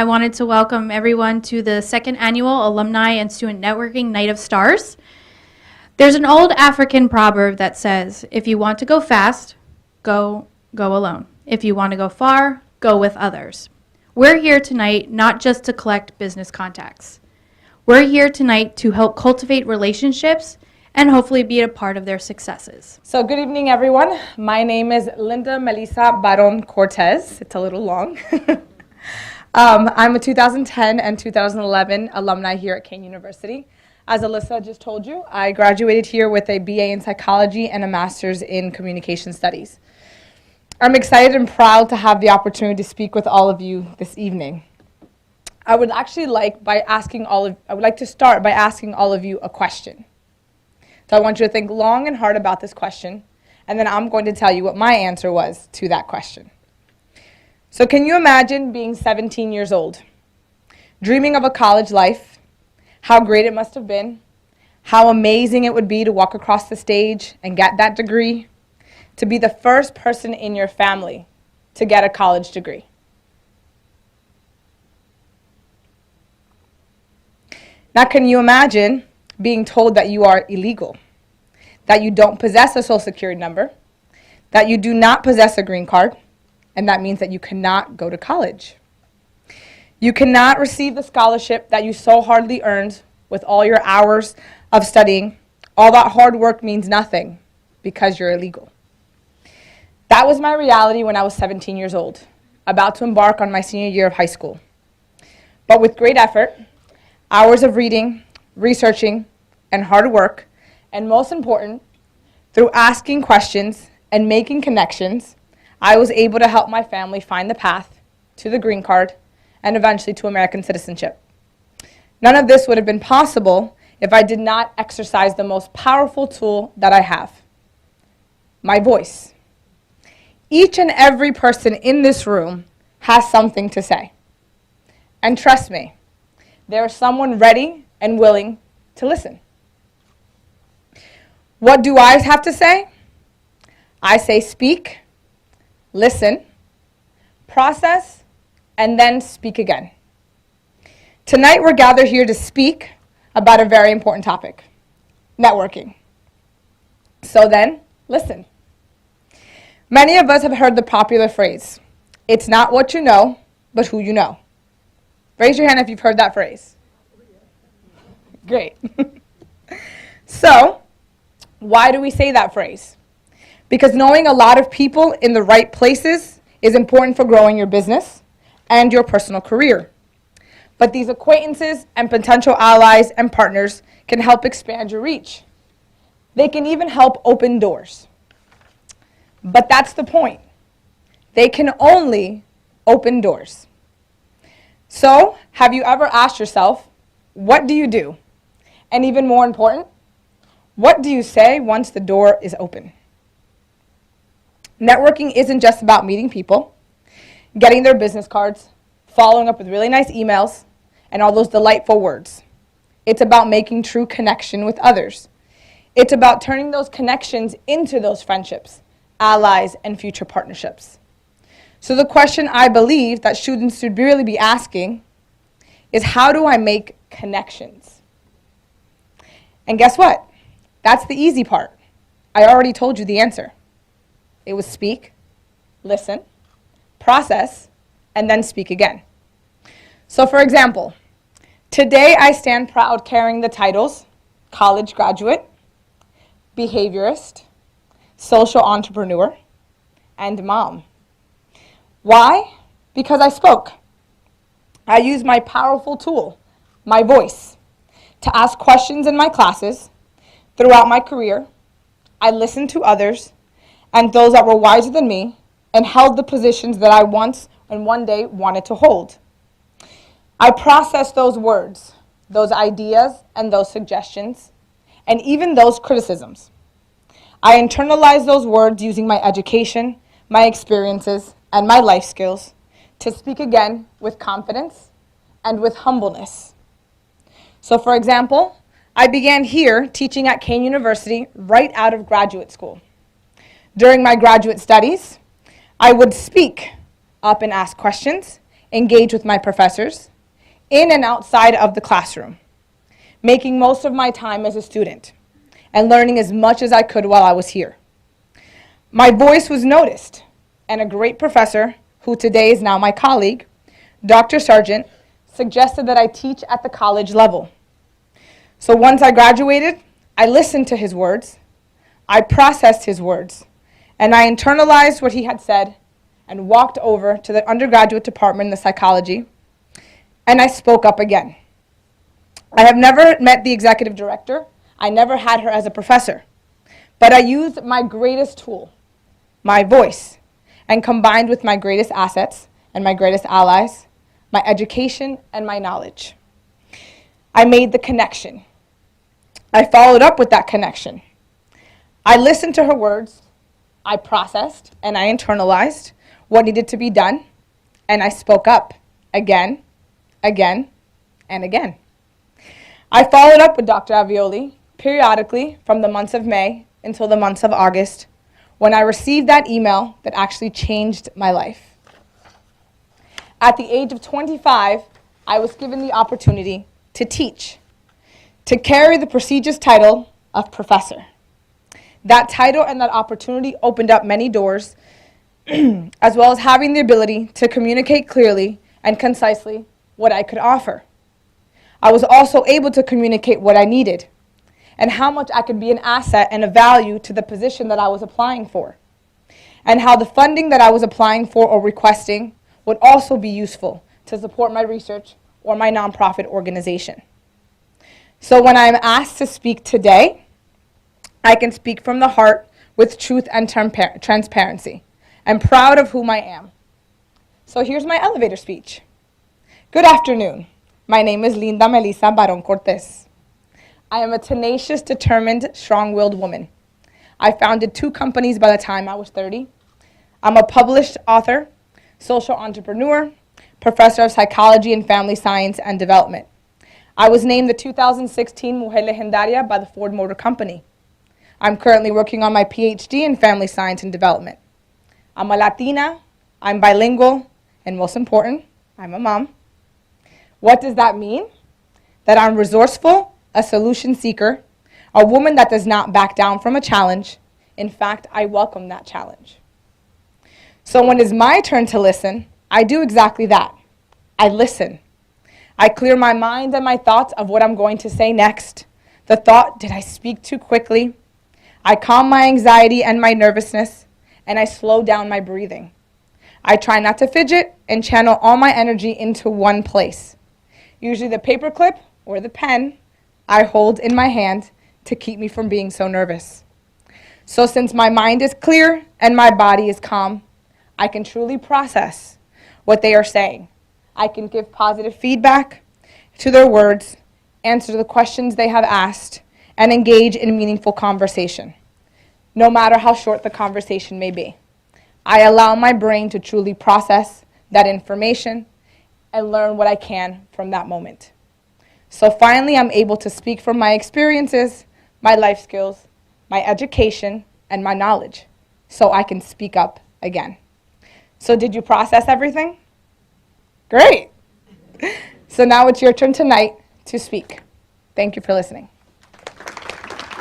I wanted to welcome everyone to the second annual Alumni and Student Networking Night of Stars. There's an old African proverb that says, if you want to go fast, go alone. If you want to go far, go with others. We're here tonight not just to collect business contacts. We're here tonight to help cultivate relationships and hopefully be a part of their successes. So good evening, everyone. My name is Linda Melissa Baron Cortez. It's a little long. I'm a 2010 and 2011 alumni here at Kane University. As Alyssa just told you, I graduated here with a BA in psychology and a master's in communication studies. I'm excited and proud to have the opportunity to speak with all of you this evening. I would like to start by asking all of you a question. So I want you to think long and hard about this question, and then I'm going to tell you what my answer was to that question. So can you imagine being 17 years old, dreaming of a college life, how great it must have been, how amazing it would be to walk across the stage and get that degree, to be the first person in your family to get a college degree? Now, can you imagine being told that you are illegal, that you don't possess a social security number, that you do not possess a green card, and that means that you cannot go to college? You cannot receive the scholarship that you so hardly earned with all your hours of studying. All that hard work means nothing because you're illegal. That was my reality when I was 17 years old, about to embark on my senior year of high school. But with great effort, hours of reading, researching, and hard work, and most important, through asking questions and making connections, I was able to help my family find the path to the green card and eventually to American citizenship. None of this would have been possible if I did not exercise the most powerful tool that I have, my voice. Each and every person in this room has something to say. And trust me, there is someone ready and willing to listen. What do I have to say? I say speak, listen, process, and then speak again. Tonight we're gathered here to speak about a very important topic, networking. So then, listen. Many of us have heard the popular phrase, it's not what you know, but who you know. Raise your hand if you've heard that phrase. Great. So, why do we say that phrase? Because knowing a lot of people in the right places is important for growing your business and your personal career. But these acquaintances and potential allies and partners can help expand your reach. They can even help open doors. But that's the point. They can only open doors. So, have you ever asked yourself, what do you do? And even more important, what do you say once the door is open? Networking isn't just about meeting people, getting their business cards, following up with really nice emails, and all those delightful words. It's about making true connection with others. It's about turning those connections into those friendships, allies, and future partnerships. So the question I believe that students should really be asking is, how do I make connections? And guess what? That's the easy part. I already told you the answer. It was speak, listen, process, and then speak again. So for example, today I stand proud carrying the titles college graduate, behaviorist, social entrepreneur, and mom. Why? Because I spoke. I used my powerful tool, my voice, to ask questions in my classes. Throughout my career, I listened to others and those that were wiser than me and held the positions that I once and one day wanted to hold. I processed those words, those ideas, and those suggestions, and even those criticisms. I internalized those words using my education, my experiences, and my life skills to speak again with confidence and with humbleness. So for example, I began here teaching at Kane University right out of graduate school. During my graduate studies, I would speak up and ask questions engage with my professors, in and outside of the classroom, making most of my time as a student and learning as much as I could while I was here. My voice was noticed, and a great professor, who today is now my colleague, Dr. Sargent, suggested that I teach at the college level. So once I graduated, I listened to his words, I processed his words, and I internalized what he had said and walked over to the undergraduate department in the psychology, and I spoke up again. I have never met the executive director. I never had her as a professor. But I used my greatest tool, my voice, and combined with my greatest assets and my greatest allies, my education and my knowledge. I made the connection. I followed up with that connection. I listened to her words, I processed and I internalized what needed to be done, and I spoke up again, again, and again. I followed up with Dr. Avioli periodically from the months of May until the months of August, when I received that email that actually changed my life. At the age of 25, I was given the opportunity to teach, to carry the prestigious title of professor. That title and that opportunity opened up many doors, as well as having the ability to communicate clearly and concisely what I could offer. I was also able to communicate what I needed and how much I could be an asset and a value to the position that I was applying for, and how the funding that I was applying for or requesting would also be useful to support my research or my nonprofit organization. So when I'm asked to speak today, I can speak from the heart with truth and transparency. I'm proud of whom I am. So here's my elevator speech. Good afternoon. My name is Linda Melissa Barón Cortés. I am a tenacious, determined, strong-willed woman. I founded 2 companies by the time I was 30. I'm a published author, social entrepreneur, professor of psychology and family science and development. I was named the 2016 Mujer Legendaria by the Ford Motor Company. I'm currently working on my PhD in family science and development. I'm a Latina, I'm bilingual, and most important, I'm a mom. What does that mean? That I'm resourceful, a solution seeker, a woman that does not back down from a challenge. In fact, I welcome that challenge. So when it's my turn to listen, I do exactly that. I listen. I clear my mind and my thoughts of what I'm going to say next. The thought, did I speak too quickly? I calm my anxiety and my nervousness, and I slow down my breathing. I try not to fidget and channel all my energy into one place. Usually the paperclip or the pen I hold in my hand to keep me from being so nervous. So since my mind is clear and my body is calm, I can truly process what they are saying. I can give positive feedback to their words, answer the questions they have asked, and engage in meaningful conversation, no matter how short the conversation may be. I allow my brain to truly process that information and learn what I can from that moment. So finally, I'm able to speak from my experiences, my life skills, my education, and my knowledge, so I can speak up again. So did you process everything? Great. So now it's your turn tonight to speak. Thank you for listening.